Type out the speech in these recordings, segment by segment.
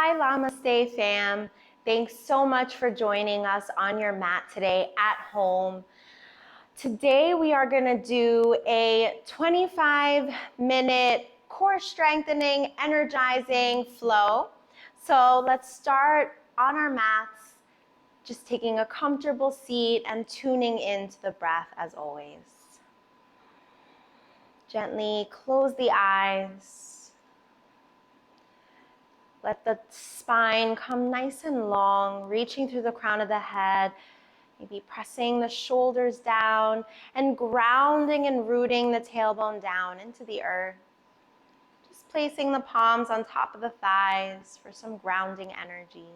Hi, Llamaste fam. Thanks so much for joining us on your mat today at home. Today we are going to do a 25-minute core strengthening, energizing flow. So let's start on our mats, just taking a comfortable seat and tuning into the breath as always. Gently close the eyes. Let the spine come nice and long, reaching through the crown of the head, maybe pressing the shoulders down and grounding and rooting the tailbone down into the earth. Just placing the palms on top of the thighs for some grounding energy.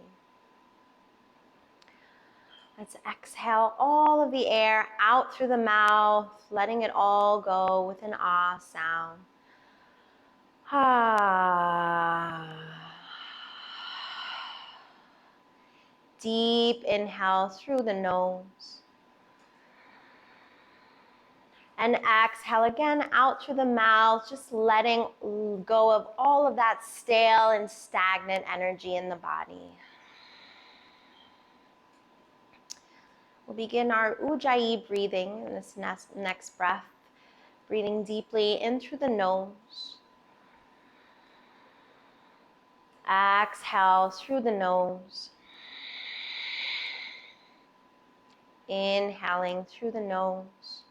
Let's exhale all of the air out through the mouth, letting it all go with an ah sound. Ah. Deep inhale through the nose. And exhale again out through the mouth, just letting go of all of that stale and stagnant energy in the body. We'll begin our Ujjayi breathing in this next breath. Breathing deeply in through the nose. Exhale through the nose. Inhaling through the nose.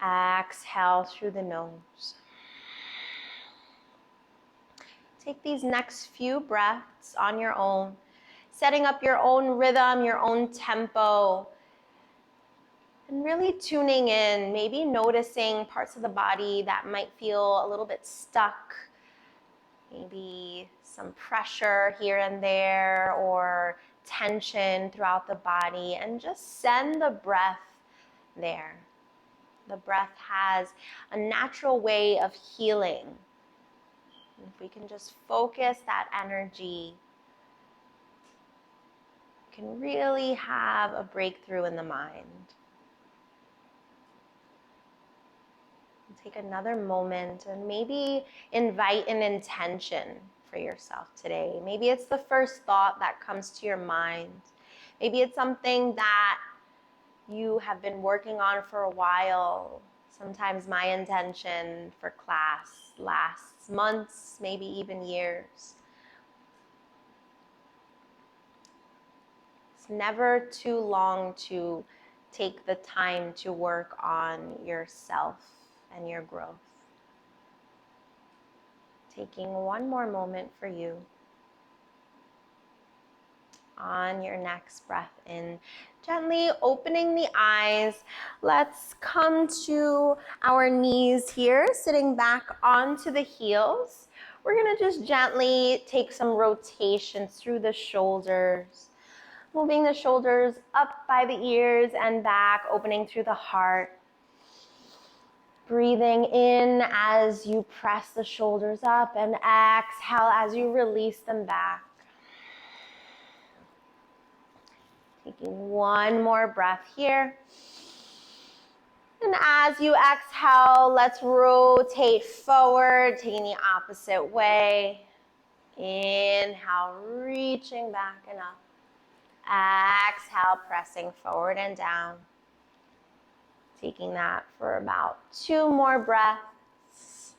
Exhale through the nose. Take these next few breaths on your own, setting up your own rhythm, your own tempo, and really tuning in, maybe noticing parts of the body that might feel a little bit stuck, maybe some pressure here and there, or tension throughout the body, and just send the breath there. The breath has a natural way of healing. And if we can just focus that energy, we can really have a breakthrough in the mind. Take another moment and maybe invite an intention for yourself today. Maybe it's the first thought that comes to your mind. Maybe it's something that you have been working on for a while. Sometimes my intention for class lasts months, maybe even years. It's never too long to take the time to work on yourself and your growth. Taking one more moment for you. On your next breath in, gently opening the eyes. Let's come to our knees here, sitting back onto the heels. We're going to just gently take some rotations through the shoulders, moving the shoulders up by the ears and back, opening through the heart. Breathing in as you press the shoulders up, and exhale as you release them back. Taking one more breath here. And as you exhale, let's rotate forward, taking the opposite way. Inhale, reaching back and up. Exhale, pressing forward and down. Taking that for about 2 more breaths.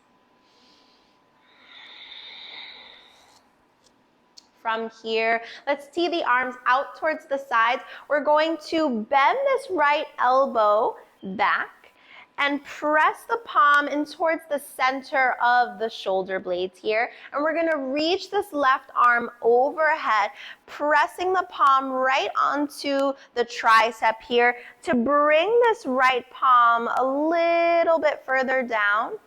From here, let's tee the arms out towards the sides. We're going to bend this right elbow back and press the palm in towards the center of the shoulder blades here. And we're gonna reach this left arm overhead, pressing the palm right onto the tricep here to bring this right palm a little bit further down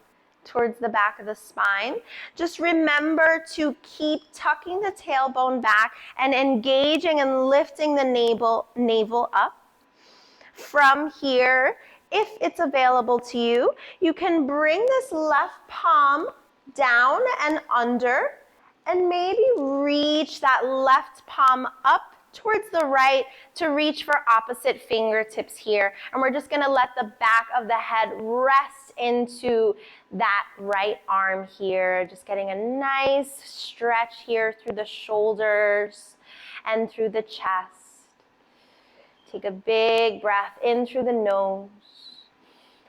towards the back of the spine. Just remember to keep tucking the tailbone back and engaging and lifting the navel up. From here, if it's available to you, you can bring this left palm down and under, and maybe reach that left palm up towards the right to reach for opposite fingertips here. And we're just gonna let the back of the head rest into that right arm here. Just getting a nice stretch here through the shoulders and through the chest. Take a big breath in through the nose.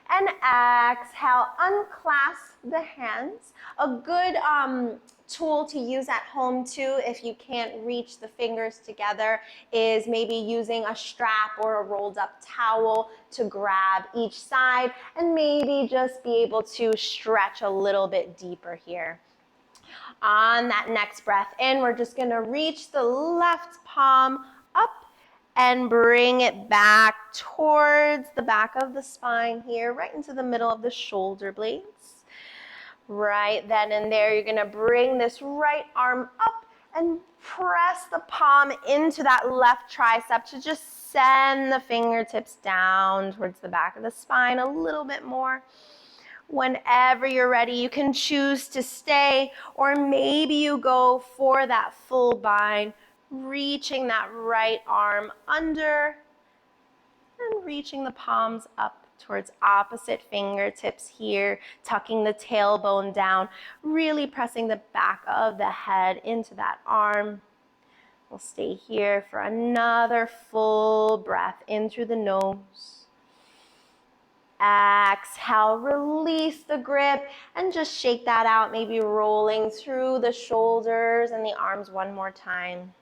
And exhale, unclasp the hands. A good tool to use at home too, if you can't reach the fingers together, is maybe using a strap or a rolled up towel to grab each side and maybe just be able to stretch a little bit deeper here. On that next breath in, we're just gonna reach the left palm up and bring it back towards the back of the spine here, right into the middle of the shoulder blades. Right then and there, you're gonna bring this right arm up and press the palm into that left tricep to just send the fingertips down towards the back of the spine a little bit more. Whenever you're ready, you can choose to stay, or maybe you go for that full bind, reaching that right arm under and reaching the palms up towards opposite fingertips here, tucking the tailbone down, really pressing the back of the head into that arm. We'll stay here for another full breath in through the nose. Exhale, release the grip and just shake that out, maybe rolling through the shoulders and the arms one more time.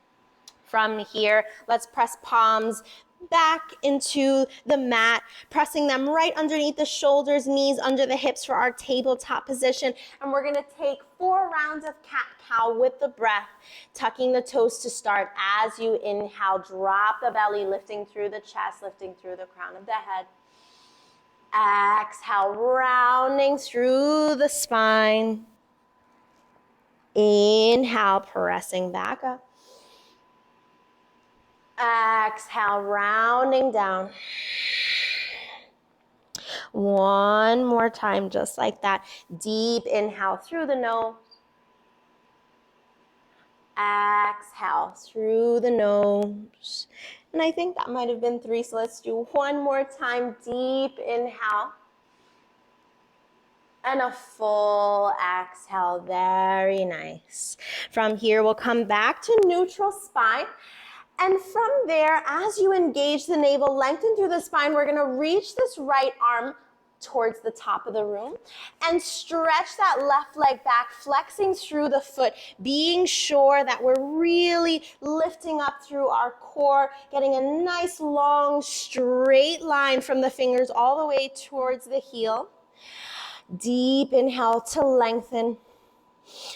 From here, let's press palms back into the mat, pressing them right underneath the shoulders, knees under the hips for our tabletop position. And we're gonna take 4 rounds of cat-cow with the breath, tucking the toes to start. As you inhale, drop the belly, lifting through the chest, lifting through the crown of the head. Exhale, rounding through the spine. Inhale, pressing back up. Exhale, rounding down. One more time, just like that. Deep inhale through the nose. Exhale through the nose. And I think that might have been 3, so let's do one more time. Deep inhale. And a full exhale, very nice. From here, we'll come back to neutral spine. And from there, as you engage the navel, lengthen through the spine, we're gonna reach this right arm towards the top of the room and stretch that left leg back, flexing through the foot, being sure that we're really lifting up through our core, getting a nice long straight line from the fingers all the way towards the heel. Deep inhale to lengthen.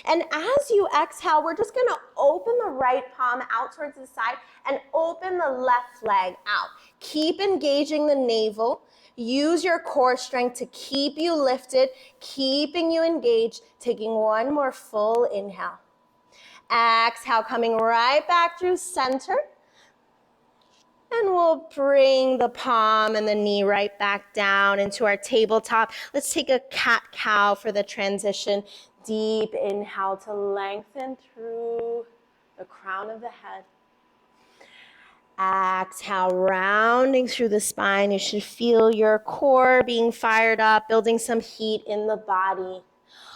And as you exhale, we're just gonna open the right palm out towards the side and open the left leg out. Keep engaging the navel. Use your core strength to keep you lifted, keeping you engaged. Taking one more full inhale. Exhale, coming right back through center. And we'll bring the palm and the knee right back down into our tabletop. Let's take a cat-cow for the transition. Deep inhale to lengthen through the crown of the head. Exhale, rounding through the spine. You should feel your core being fired up, building some heat in the body.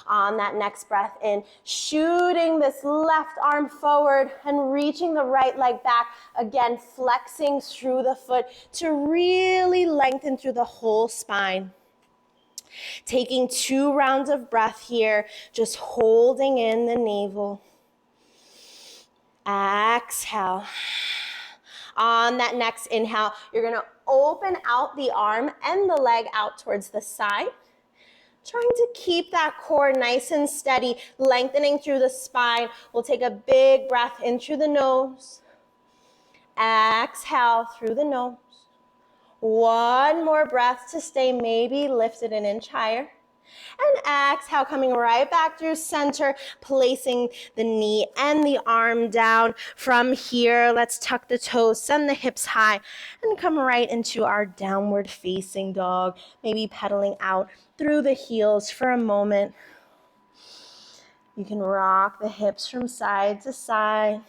On that next breath in, shooting this left arm forward and reaching the right leg back. Again, flexing through the foot to really lengthen through the whole spine. Taking 2 rounds of breath here, just holding in the navel. Exhale. On that next inhale, you're gonna open out the arm and the leg out towards the side. Trying to keep that core nice and steady, lengthening through the spine. We'll take a big breath in through the nose. Exhale through the nose. One more breath to stay maybe lifted an inch higher. And exhale, coming right back through center, placing the knee and the arm down. From here, let's tuck the toes, send the hips high, and come right into our downward facing dog. Maybe pedaling out through the heels for a moment. You can rock the hips from side to side.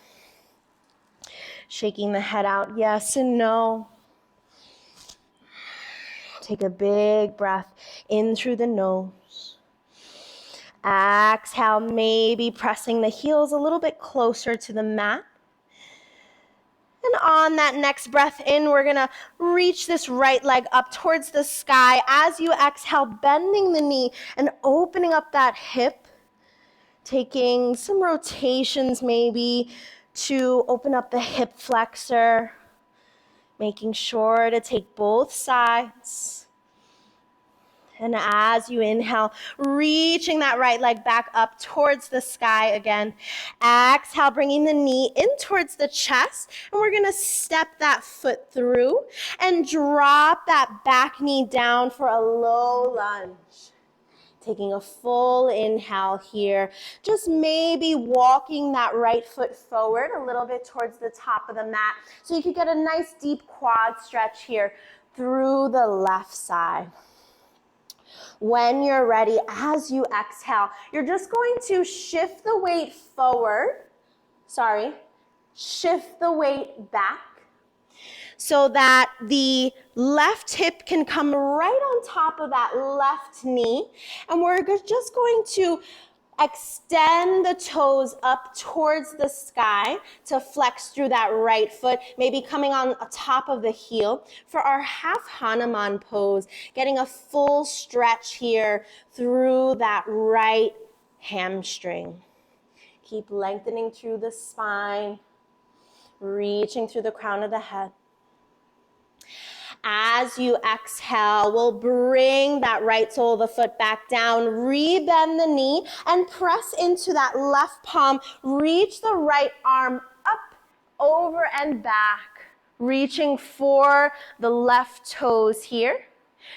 Shaking the head out, yes and no. Take a big breath in through the nose. Exhale, maybe pressing the heels a little bit closer to the mat. And on that next breath in, we're gonna reach this right leg up towards the sky. As you exhale, bending the knee and opening up that hip. Taking some rotations maybe to open up the hip flexor. Making sure to take both sides. And as you inhale, reaching that right leg back up towards the sky again. Exhale, bringing the knee in towards the chest. And we're going to step that foot through and drop that back knee down for a low lunge. Taking a full inhale here. Just maybe walking that right foot forward a little bit towards the top of the mat. So you could get a nice deep quad stretch here through the left side. When you're ready, as you exhale, you're just going to shift the weight forward. Shift the weight back so that the left hip can come right on top of that left knee. And we're just going to extend the toes up towards the sky to flex through that right foot, maybe coming on top of the heel for our half Hanuman pose, getting a full stretch here through that right hamstring. Keep lengthening through the spine, reaching through the crown of the head. As you exhale, we'll bring that right sole of the foot back down, rebend the knee, and press into that left palm. Reach the right arm up, over, and back, reaching for the left toes here.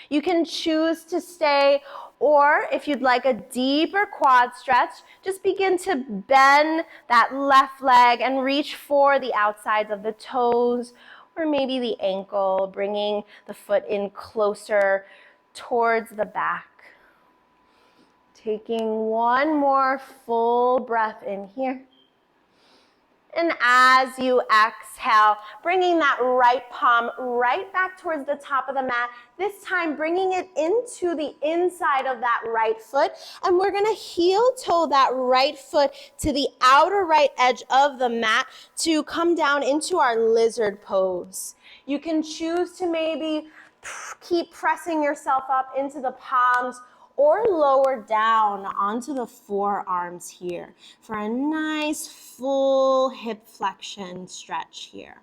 You can choose to stay, or if you'd like a deeper quad stretch, just begin to bend that left leg and reach for the outsides of the toes, or maybe the ankle, bringing the foot in closer towards the back. Taking one more full breath in here. And as you exhale, bringing that right palm right back towards the top of the mat, this time bringing it into the inside of that right foot. And we're gonna heel toe that right foot to the outer right edge of the mat to come down into our lizard pose. You can choose to maybe keep pressing yourself up into the palms or lower down onto the forearms here for a nice full hip flexion stretch here.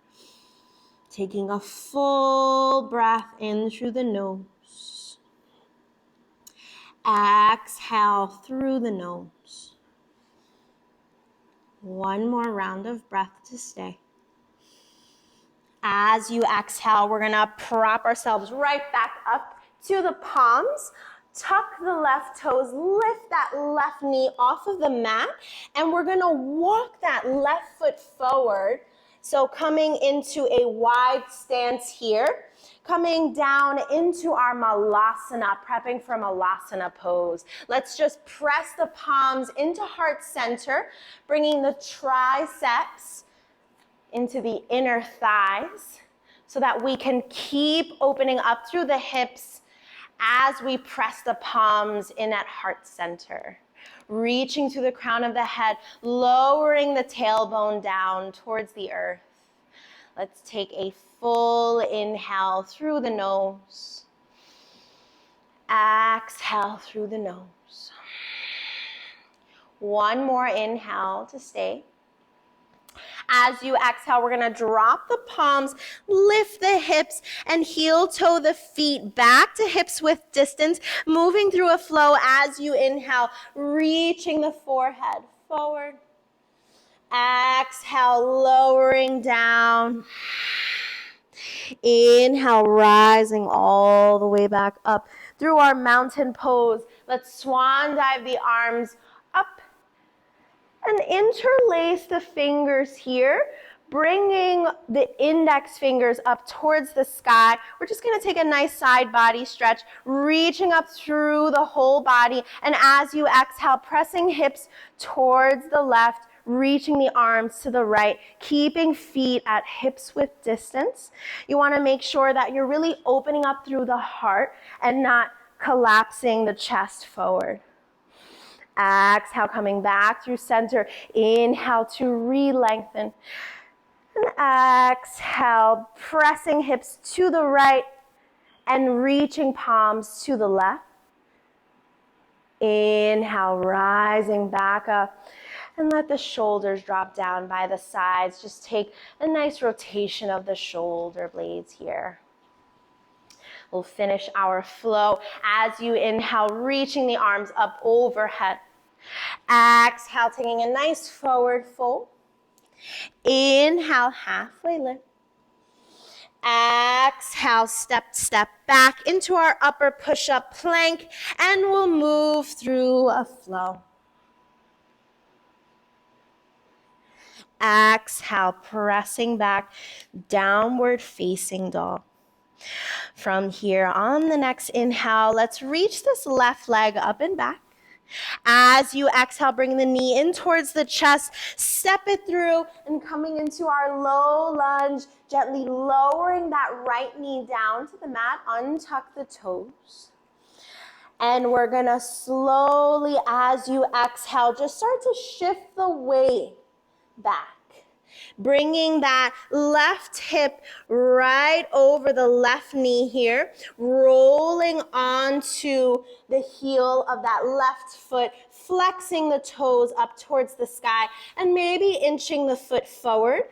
Taking a full breath in through the nose. Exhale through the nose. One more round of breath to stay. As you exhale, we're gonna prop ourselves right back up to the palms. Tuck the left toes, lift that left knee off of the mat, and we're gonna walk that left foot forward. So coming into a wide stance here, coming down into our malasana, prepping for malasana pose. Let's just press the palms into heart center, bringing the triceps into the inner thighs so that we can keep opening up through the hips as we press the palms in at heart center. Reaching through the crown of the head, lowering the tailbone down towards the earth. Let's take a full inhale through the nose. Exhale through the nose. One more inhale to stay. As you exhale, we're gonna drop the palms, lift the hips, and heel toe the feet back to hips width distance, moving through a flow as you inhale, reaching the forehead forward. Exhale, lowering down. Inhale, rising all the way back up through our mountain pose. Let's swan dive the arms up and interlace the fingers here, bringing the index fingers up towards the sky. We're just gonna take a nice side body stretch, reaching up through the whole body. And as you exhale, pressing hips towards the left, reaching the arms to the right, keeping feet at hips width distance. You want to make sure that you're really opening up through the heart and not collapsing the chest forward. Exhale, coming back through center. Inhale to re-lengthen. And exhale, pressing hips to the right and reaching palms to the left. Inhale, rising back up. And let the shoulders drop down by the sides. Just take a nice rotation of the shoulder blades here. We'll finish our flow as you inhale, reaching the arms up overhead. Exhale, taking a nice forward fold. Inhale, halfway lift. Exhale, step back into our upper push-up plank, and we'll move through a flow. Exhale, pressing back, downward facing dog. From here, on the next inhale, let's reach this left leg up and back. As you exhale, bring the knee in towards the chest, step it through, and coming into our low lunge, gently lowering that right knee down to the mat, untuck the toes. And we're gonna slowly, as you exhale, just start to shift the weight back. Bringing that left hip right over the left knee here, rolling onto the heel of that left foot, flexing the toes up towards the sky, and maybe inching the foot forward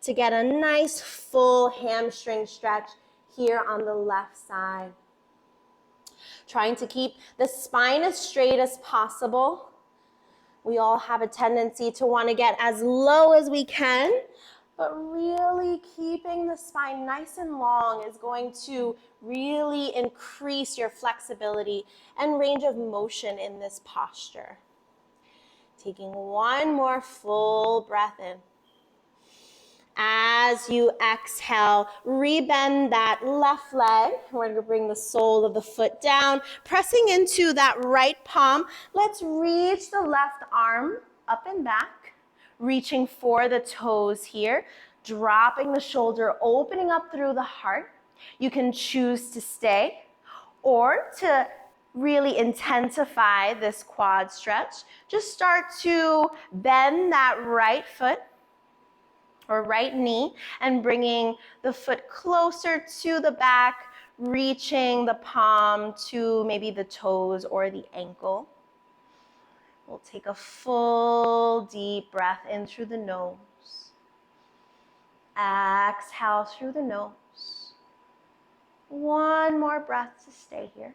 to get a nice full hamstring stretch here on the left side. Trying to keep the spine as straight as possible. We all have a tendency to want to get as low as we can, but really keeping the spine nice and long is going to really increase your flexibility and range of motion in this posture. Taking one more full breath in. As you exhale, rebend that left leg. We're going to bring the sole of the foot down, pressing into that right palm. Let's reach the left arm up and back, reaching for the toes here, dropping the shoulder, opening up through the heart. You can choose to stay or to really intensify this quad stretch. Just start to bend that right foot or right knee and bringing the foot closer to the back, reaching the palm to maybe the toes or the ankle. We'll take a full deep breath in through the nose. Exhale through the nose. One more breath to stay here.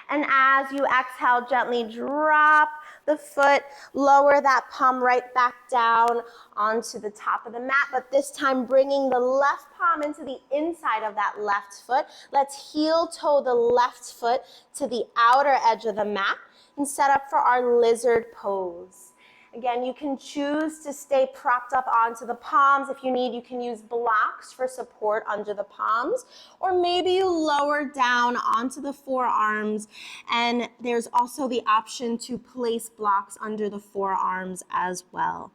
And as you exhale, gently drop the foot, lower that palm right back down onto the top of the mat, but this time bringing the left palm into the inside of that left foot. Let's heel toe the left foot to the outer edge of the mat and set up for our lizard pose. Again, you can choose to stay propped up onto the palms. If you need, you can use blocks for support under the palms, or maybe you lower down onto the forearms, and there's also the option to place blocks under the forearms as well.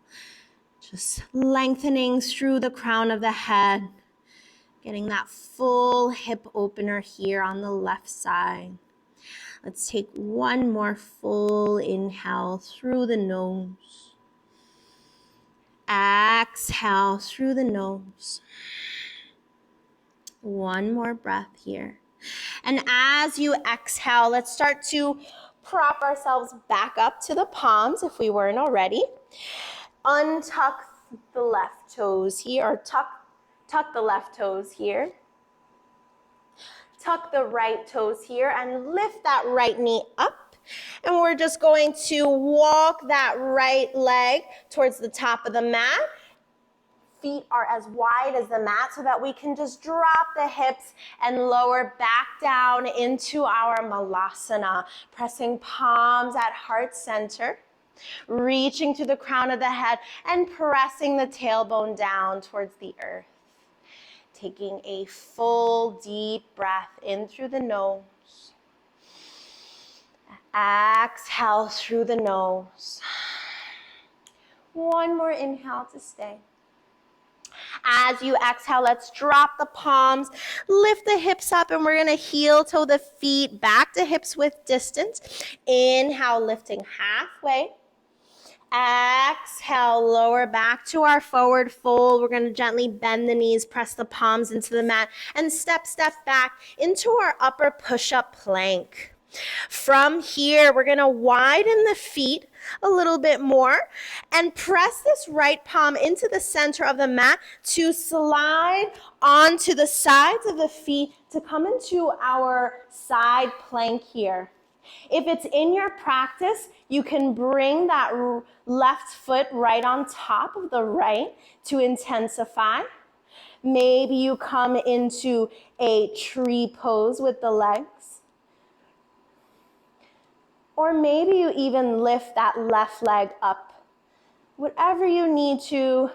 Just lengthening through the crown of the head, getting that full hip opener here on the left side. Let's take one more full inhale through the nose. Exhale through the nose. One more breath here. And as you exhale, let's start to prop ourselves back up to the palms if we weren't already. Untuck the left toes here, or tuck the left toes here. Tuck the right toes here and lift that right knee up. And we're just going to walk that right leg towards the top of the mat. Feet are as wide as the mat so that we can just drop the hips and lower back down into our malasana, pressing palms at heart center, reaching to the crown of the head and pressing the tailbone down towards the earth. Taking a full deep breath in through the nose. Exhale through the nose. One more inhale to stay. As you exhale, let's drop the palms, lift the hips up, and we're going to heel toe the feet back to hips width distance. Inhale, lifting halfway. Exhale, lower back to our forward fold. We're going to gently bend the knees, press the palms into the mat, and step back into our upper push-up plank. From here, we're going to widen the feet a little bit more and press this right palm into the center of the mat to slide onto the sides of the feet to come into our side plank here. If it's in your practice, you can bring that left foot right on top of the right to intensify. Maybe you come into a tree pose with the legs. Or maybe you even lift that left leg up. Whatever you need to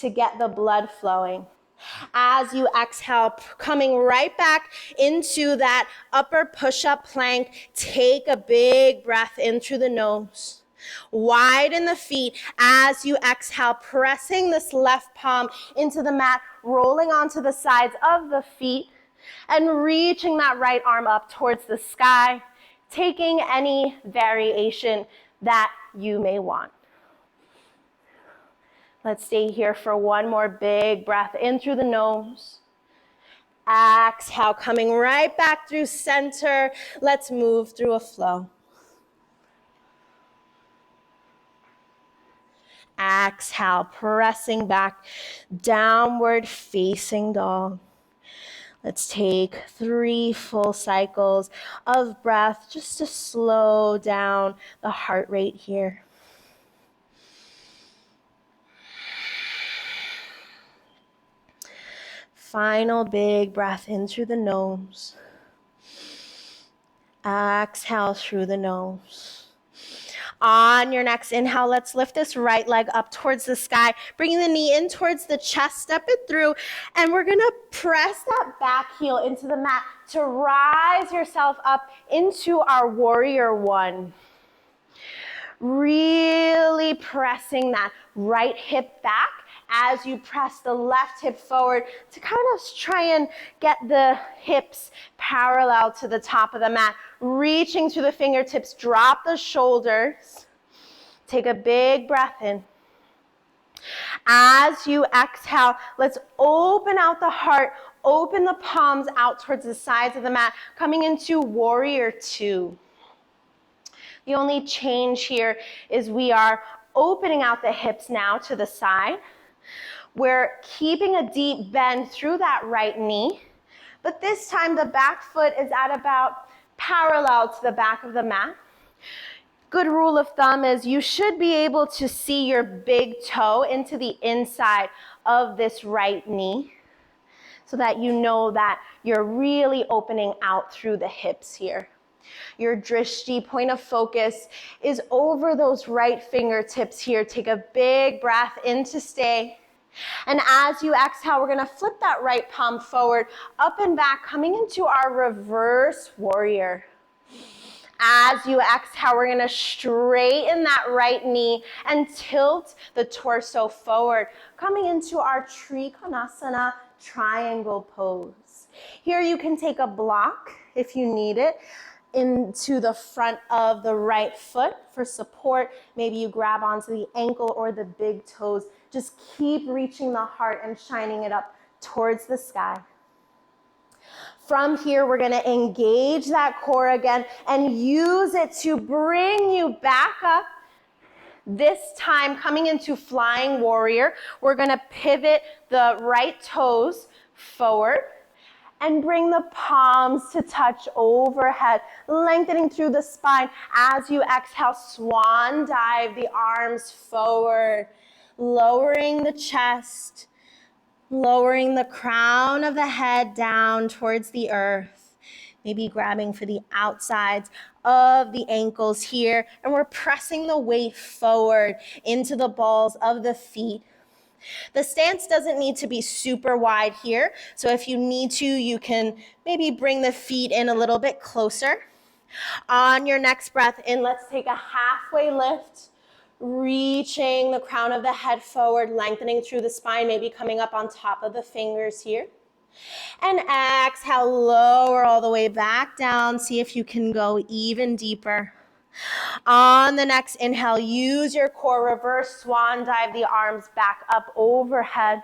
get the blood flowing. As you exhale, coming right back into that upper push-up plank, take a big breath in through the nose. Widen the feet as you exhale, pressing this left palm into the mat, rolling onto the sides of the feet, and reaching that right arm up towards the sky, taking any variation that you may want. Let's stay here for one more big breath in through the nose. Exhale, coming right back through center. Let's move through a flow. Exhale, pressing back, downward facing dog. Let's take 3 full cycles of breath just to slow down the heart rate here. Final big breath in through the nose. Exhale through the nose. On your next inhale, let's lift this right leg up towards the sky, bringing the knee in towards the chest, step it through, and we're gonna press that back heel into the mat to rise yourself up into our warrior one. Really pressing that right hip back as you press the left hip forward to kind of try and get the hips parallel to the top of the mat. Reaching through the fingertips, drop the shoulders. Take a big breath in. As you exhale, let's open out the heart, open the palms out towards the sides of the mat, coming into warrior two. The only change here is we are opening out the hips now to the side. We're keeping a deep bend through that right knee, but this time the back foot is at about parallel to the back of the mat. Good rule of thumb is you should be able to see your big toe into the inside of this right knee so that you know that you're really opening out through the hips here. Your drishti, point of focus, is over those right fingertips here. Take a big breath in to stay. And as you exhale, we're going to flip that right palm forward, up and back, coming into our reverse warrior. As you exhale, we're going to straighten that right knee and tilt the torso forward, coming into our Trikonasana triangle pose. Here you can take a block if you need it into the front of the right foot for support. Maybe you grab onto the ankle or the big toes. Just keep reaching the heart and shining it up towards the sky. From here, we're going to engage that core again and use it to bring you back up. This time, coming into flying warrior, we're going to pivot the right toes forward and bring the palms to touch overhead, lengthening through the spine. As you exhale, swan dive the arms forward, lowering the chest, lowering the crown of the head down towards the earth. Maybe grabbing for the outsides of the ankles here. And we're pressing the weight forward into the balls of the feet. The stance doesn't need to be super wide here. So if you need to, you can maybe bring the feet in a little bit closer. On your next breath in, let's take a halfway lift. Reaching the crown of the head forward, lengthening through the spine, maybe coming up on top of the fingers here. And exhale, lower all the way back down. See if you can go even deeper. On the next inhale, use your core, reverse swan dive the arms back up overhead.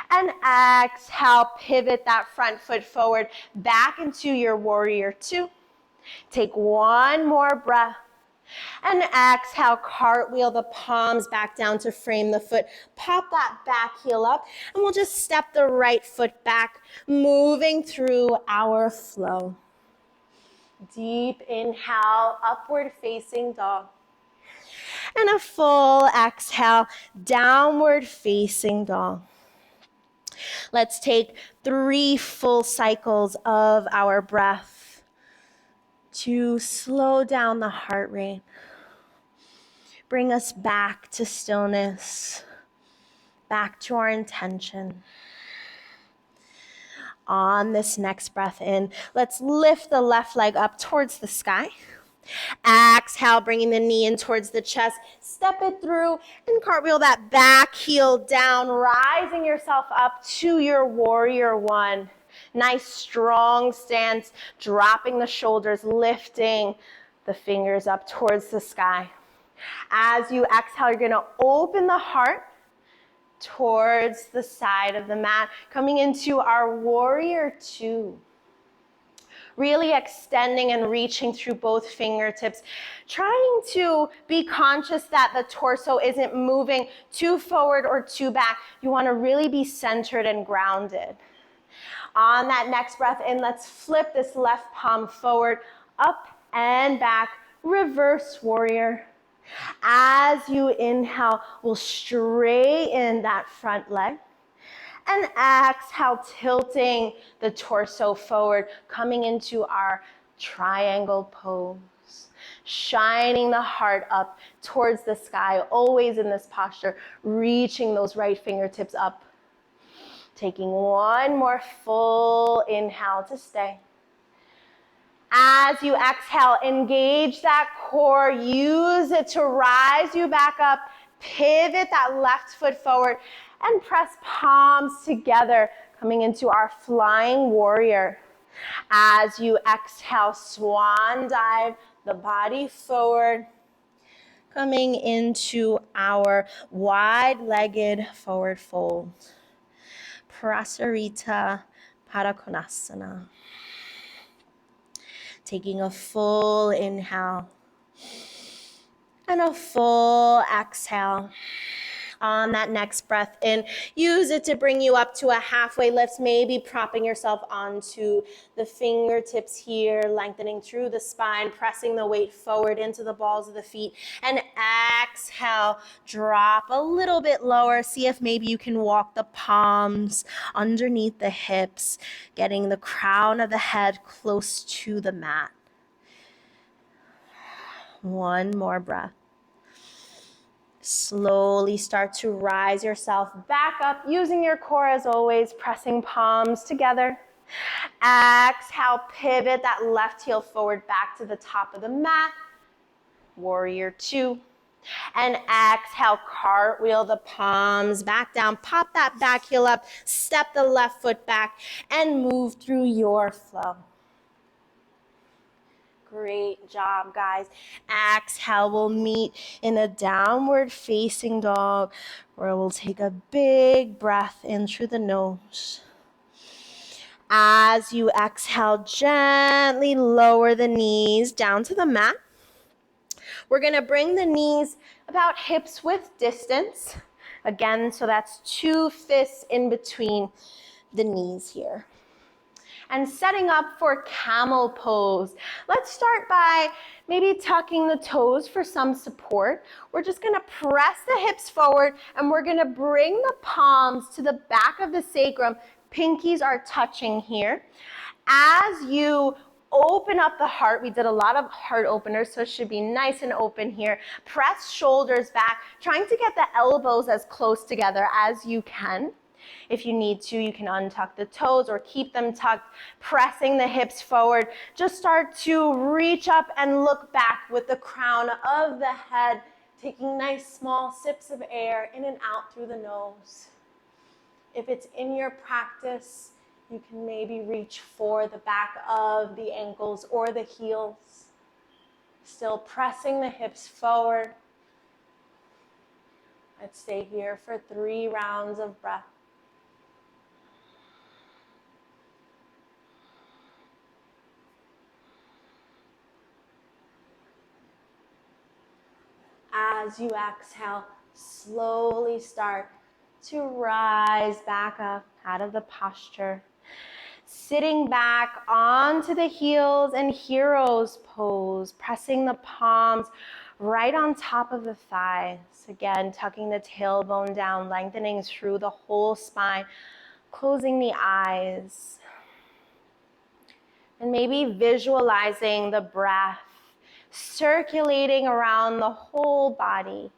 And exhale, pivot that front foot forward back into your warrior two. Take one more breath. And exhale, cartwheel the palms back down to frame the foot. Pop that back heel up, and we'll just step the right foot back, moving through our flow. Deep inhale, upward facing dog. And a full exhale, downward facing dog. Let's take 3 full cycles of our breath to slow down the heart rate. Bring us back to stillness, back to our intention. On this next breath in, let's lift the left leg up towards the sky. Exhale, bringing the knee in towards the chest. Step it through and cartwheel that back heel down, rising yourself up to your warrior one. Nice strong stance, dropping the shoulders, lifting the fingers up towards the sky. As you exhale, you're going to open the heart towards the side of the mat, coming into our warrior two. Really extending and reaching through both fingertips, trying to be conscious that the torso isn't moving too forward or too back. You want to really be centered and grounded. On that next breath in, let's flip this left palm forward, up and back, reverse warrior. As you inhale, we'll straighten that front leg. And exhale, tilting the torso forward, coming into our triangle pose. Shining the heart up towards the sky, always in this posture, reaching those right fingertips up. Taking one more full inhale to stay. As you exhale, engage that core, use it to rise you back up, pivot that left foot forward, and press palms together, coming into our flying warrior. As you exhale, swan dive the body forward, coming into our wide-legged forward fold. Prasarita Padkonasana. Taking a full inhale and a full exhale. On that next breath in, use it to bring you up to a halfway lift, maybe propping yourself onto the fingertips here, lengthening through the spine, pressing the weight forward into the balls of the feet. And exhale, drop a little bit lower. See if maybe you can walk the palms underneath the hips, getting the crown of the head close to the mat. One more breath. Slowly start to rise yourself back up, using your core as always, pressing palms together. Exhale, pivot that left heel forward back to the top of the mat. Warrior two. And exhale, cartwheel the palms back down. Pop that back heel up, step the left foot back, and move through your flow. Great job, guys. Exhale, we'll meet in a downward facing dog where we'll take a big breath in through the nose. As you exhale, gently lower the knees down to the mat. We're going to bring the knees about hips width distance. Again, so that's 2 fists in between the knees here. And setting up for camel pose. Let's start by maybe tucking the toes for some support. We're just gonna press the hips forward and we're gonna bring the palms to the back of the sacrum. Pinkies are touching here. As you open up the heart, we did a lot of heart openers, so it should be nice and open here. Press shoulders back, trying to get the elbows as close together as you can. If you need to, you can untuck the toes or keep them tucked, pressing the hips forward. Just start to reach up and look back with the crown of the head Taking nice small sips of air in and out through the nose. If it's in your practice, you can maybe reach for the back of the ankles or the heels. Still pressing the hips forward. Let's stay here for 3 rounds of breath. As you exhale, slowly start to rise back up out of the posture. Sitting back onto the heels in hero's pose, pressing the palms right on top of the thighs. Again, tucking the tailbone down, lengthening through the whole spine, closing the eyes. And maybe visualizing the breath circulating around the whole body.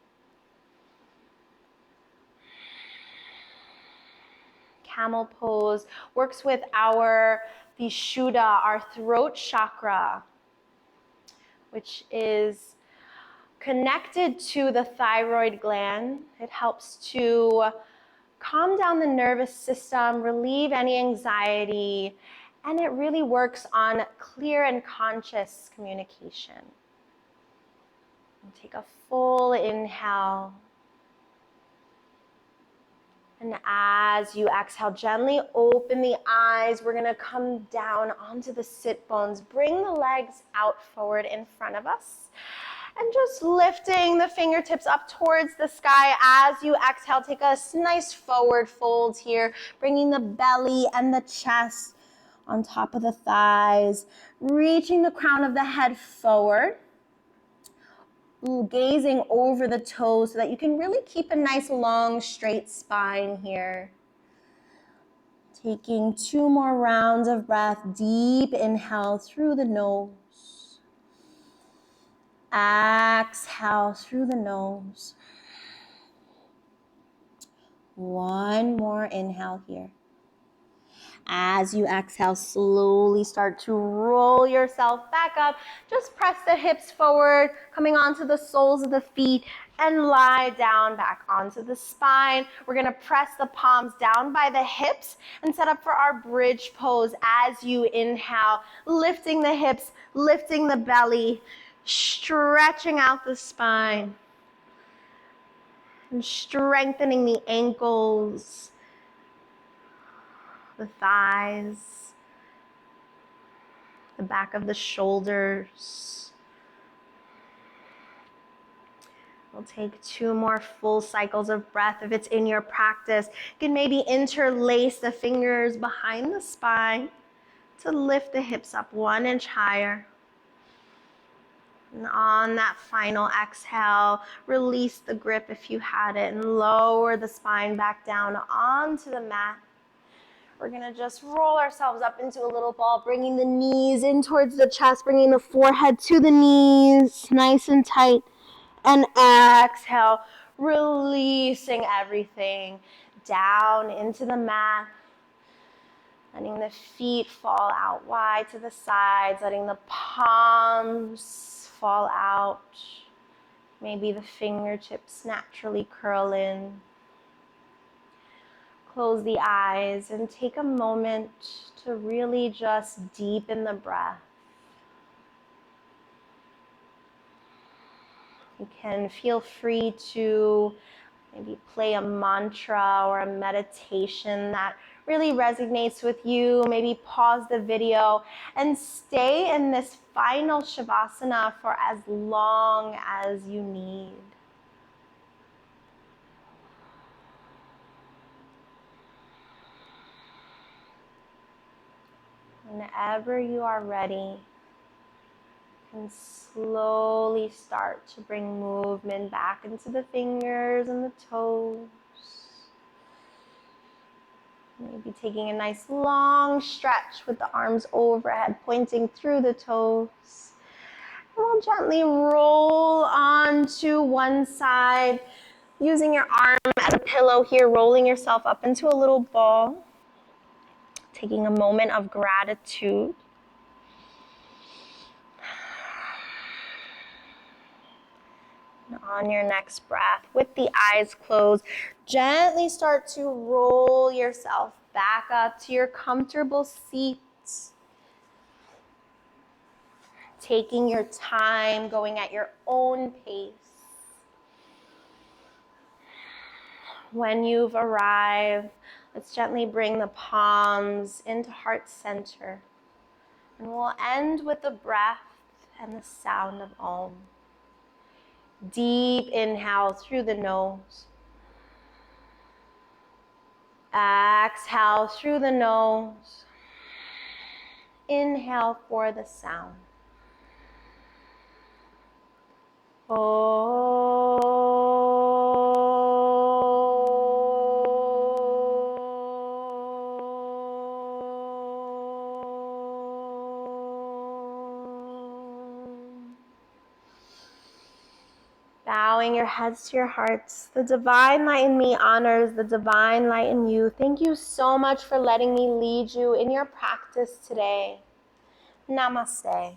Camel pose works with our vishuddha, our throat chakra, which is connected to the thyroid gland. It helps to calm down the nervous system, relieve any anxiety, and it really works on clear and conscious communication. And take a full inhale. And as you exhale, gently open the eyes. We're going to come down onto the sit bones. Bring the legs out forward in front of us. And just lifting the fingertips up towards the sky. As you exhale, take a nice forward fold here. Bringing the belly and the chest on top of the thighs. Reaching the crown of the head forward. Gazing over the toes so that you can really keep a nice long straight spine here. Taking 2 more rounds of breath. Deep inhale through the nose. Exhale through the nose. 1 more inhale here. As you exhale, slowly start to roll yourself back up. Just press the hips forward, coming onto the soles of the feet, and lie down back onto the spine. We're going to press the palms down by the hips and set up for our bridge pose as you inhale, lifting the hips, lifting the belly, stretching out the spine, and strengthening the ankles, the thighs, the back of the shoulders. We'll take 2 more full cycles of breath if it's in your practice. You can maybe interlace the fingers behind the spine to lift the hips up 1 inch higher. And on that final exhale, release the grip if you had it and lower the spine back down onto the mat. We're going to just roll ourselves up into a little ball, bringing the knees in towards the chest, bringing the forehead to the knees, nice and tight. And exhale, releasing everything down into the mat. Letting the feet fall out wide to the sides, letting the palms fall out. Maybe the fingertips naturally curl in. Close the eyes and take a moment to really just deepen the breath. You can feel free to maybe play a mantra or a meditation that really resonates with you. Maybe pause the video and stay in this final Shavasana for as long as you need. Whenever you are ready, you can slowly start to bring movement back into the fingers and the toes. Maybe taking a nice long stretch with the arms overhead, pointing through the toes. And we'll gently roll onto one side, using your arm as a pillow here, rolling yourself up into a little ball. Taking a moment of gratitude. And on your next breath, with the eyes closed, gently start to roll yourself back up to your comfortable seat. Taking your time, going at your own pace. When you've arrived, let's gently bring the palms into heart center. And we'll end with the breath and the sound of Om. Deep inhale through the nose. Exhale through the nose. Inhale for the sound. Bowing your heads to your hearts. The divine light in me honors the divine light in you. Thank you so much for letting me lead you in your practice today. Namaste.